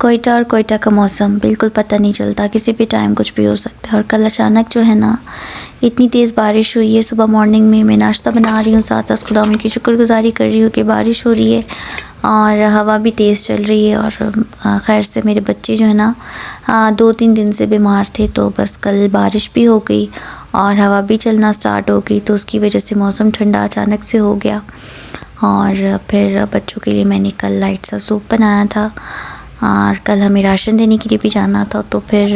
कोयटा और कोयटा का मौसम बिल्कुल पता नहीं चलता, किसी भी टाइम कुछ भी हो सकता है। और कल अचानक जो है ना इतनी तेज़ बारिश हुई है। सुबह मॉर्निंग में मैं नाश्ता बना रही हूँ, साथ साथ खुदा की शुक्रगुजारी कर रही हूँ कि बारिश हो रही है और हवा भी तेज़ चल रही है। और खैर से मेरे बच्चे जो है ना 2-3 दिन से बीमार थे, तो बस कल बारिश भी हो गई और हवा भी चलना स्टार्ट हो गई, तो उसकी वजह से मौसम ठंडा अचानक से हो गया। और फिर बच्चों के लिए मैंने कल लाइट सा सूप बनाया था और कल हमें राशन देने के लिए भी जाना था। तो फिर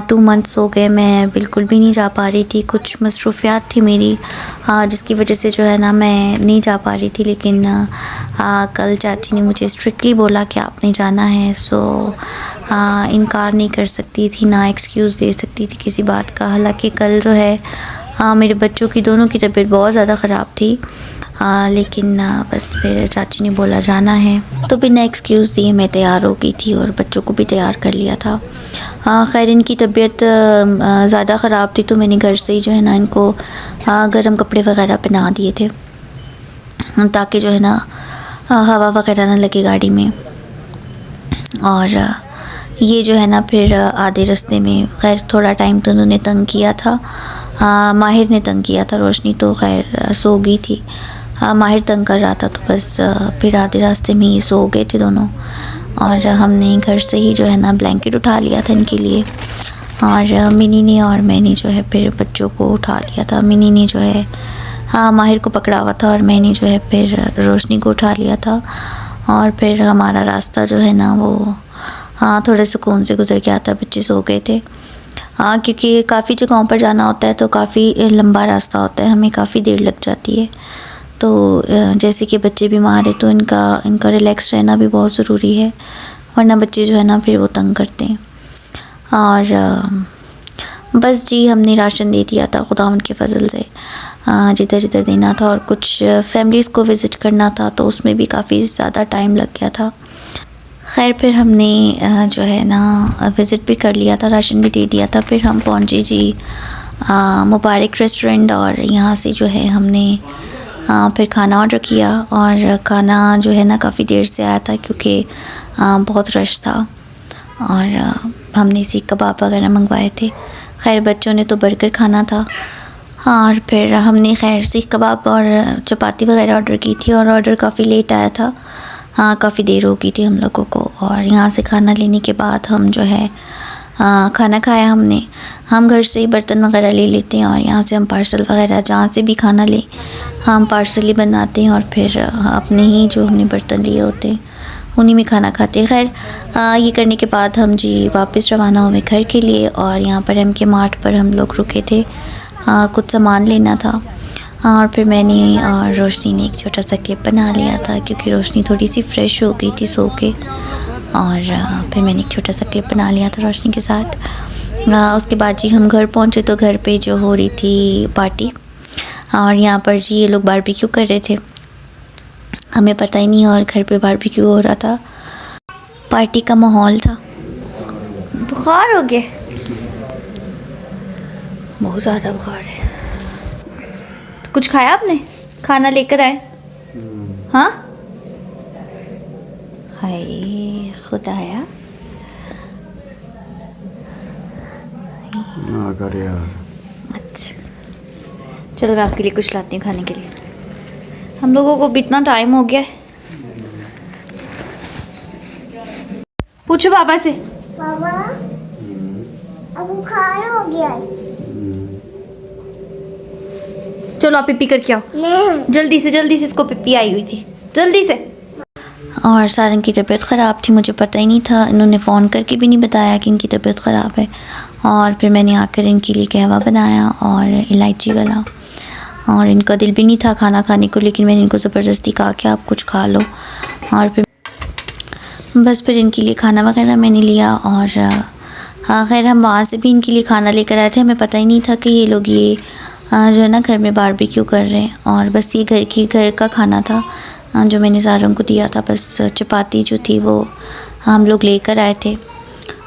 2 मंथ्स हो गए मैं बिल्कुल भी नहीं जा पा रही थी, कुछ मसरूफियात थी मेरी जिसकी वजह से जो है ना मैं नहीं जा पा रही थी। लेकिन कल चाची ने मुझे स्ट्रिक्टली बोला कि आपने जाना है, सो इनकार नहीं कर सकती थी, ना एक्सक्यूज़ दे सकती थी किसी बात का। हालांकि कल जो है मेरे बच्चों की दोनों की तबीयत बहुत ज़्यादा ख़राब थी, लेकिन बस फिर चाची ने बोला जाना है, तो बिना एक्सक्यूज़ दिए मैं तैयार हो गई थी और बच्चों को भी तैयार कर लिया था। खैर इनकी तबीयत ज़्यादा ख़राब थी, तो मैंने घर से ही जो है ना इनको गर्म कपड़े वगैरह पहना दिए थे ताकि जो है ना हवा वगैरह ना लगे गाड़ी में। और ये जो है ना फिर आधे रास्ते में खैर थोड़ा टाइम तो उन्होंने तंग किया था, माहिर ने तंग किया था, रोशनी तो खैर सो गई थी, माहिर तंग कर रहा था, तो बस फिर आधे रास्ते में ही सो गए थे दोनों। और हमने घर से ही जो है ना ब्लैंकेट उठा लिया था इनके लिए, और मिनी ने और मैंने जो है फिर बच्चों को उठा लिया था। मिनी ने जो है माहिर को पकड़ा हुआ था और मैंने जो है फिर रोशनी को उठा लिया था। और फिर हमारा रास्ता जो है ना वो थोड़े सुकून से गुजर गया था, बच्चे सो गए थे। क्योंकि काफ़ी जगहों पर जाना होता है तो काफ़ी लंबा रास्ता होता है, हमें काफ़ी देर लग जाती है। तो जैसे कि बच्चे बीमार हैं तो इनका रिलैक्स रहना भी बहुत ज़रूरी है, वरना बच्चे जो है ना फिर वो तंग करते हैं। और बस जी हमने राशन दे दिया था खुदावंद के फ़ज़ल से, जिधर जिधर देना था, और कुछ फैमिलीज़ को विज़िट करना था, तो उसमें भी काफ़ी ज़्यादा टाइम लग गया था। खैर फिर हमने जो है ना विज़िट भी कर लिया था, राशन भी दे दिया था। फिर हम पहुँचे जी मुबारक रेस्टोरेंट, और यहाँ से जो है हमने फिर खाना ऑर्डर किया। और खाना जो है ना काफ़ी देर से आया था क्योंकि बहुत रश था, और हमने सीख कबाब वगैरह मंगवाए थे। खैर बच्चों ने तो बर्गर खाना था, और फिर हमने खैर सीख कबाब और चपाती वगैरह ऑर्डर की थी, और ऑर्डर काफ़ी लेट आया था, काफ़ी देर हो गई थी हम लोगों को। और यहाँ से खाना लेने के बाद हम जो है खाना खाया हमने। हम घर से ही बर्तन वगैरह ले लेते हैं और यहाँ से हम पार्सल वगैरह जहाँ से भी खाना लें हम पार्सल ही बनाते हैं, और फिर अपने ही जो हमने बर्तन लिए होते हैं उन्हीं में खाना खाते हैं। खैर ये करने के बाद हम जी वापस रवाना हुए घर के लिए, और यहाँ पर MK मार्ट पर हम लोग रुके थे, कुछ सामान लेना था। और फिर मैंने और रोशनी ने एक छोटा सा क्लिप बना लिया था क्योंकि रोशनी थोड़ी सी फ्रेश हो गई थी सो के, और फिर मैंने एक छोटा सा क्लिप बना लिया था रोशनी के साथ। उसके बाद जी हम घर पहुँचे तो घर पे जो हो रही थी पार्टी, और यहाँ पर जी ये लोग बारबेक्यू कर रहे थे, हमें पता ही नहीं, और घर पे बारबेक्यू हो रहा था, पार्टी का माहौल था। बुखार हो गया, बहुत ज़्यादा बुखार है। तो कुछ खाया आपने? खाना लेकर आए? हाँ हाय खुदाया, अगर यार अच्छा चलो मैं आपके लिए कुछ लाती हूँ खाने के लिए। हम लोगों को भी इतना टाइम हो गया है। पूछो पापा से। पापा अब बुखार हो गया है। चलो आप पिप्पी करके आओ, नहीं जल्दी से इसको पिप्पी आई हुई थी, जल्दी से। और सारंग की तबीयत ख़राब थी, मुझे पता ही नहीं था, इन्होंने फ़ोन करके भी नहीं बताया कि इनकी तबीयत ख़राब है। और फिर मैंने आकर इनके लिए कहवा बनाया और इलायची वाला, और इनका दिल भी नहीं था खाना खाने को, लेकिन मैंने इनको ज़बरदस्ती कहा कि आप कुछ खा लो। और फिर बस फिर इनके लिए खाना वगैरह मैंने लिया। और खैर हम वहाँ से भी इनके लिए खाना लेकर आए थे, हमें पता ही नहीं था कि ये लोग ये जो है ना घर में बारबेक्यू कर रहे हैं। और बस ये घर का खाना था जो मैंने सारंग को दिया था, बस चपाती जो थी वो हम लोग लेकर आए थे।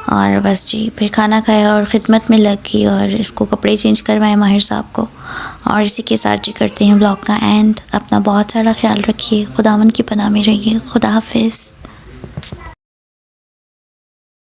और बस जी फिर खाना खाया और ख़िदमत में लग गई, और इसको कपड़े चेंज करवाए माहिर साहब को। और इसी के साथ जी करते हैं ब्लॉग का एंड। अपना बहुत सारा ख्याल रखिए, खुदावंद की पनाह में रहिए। खुदा हाफिज़।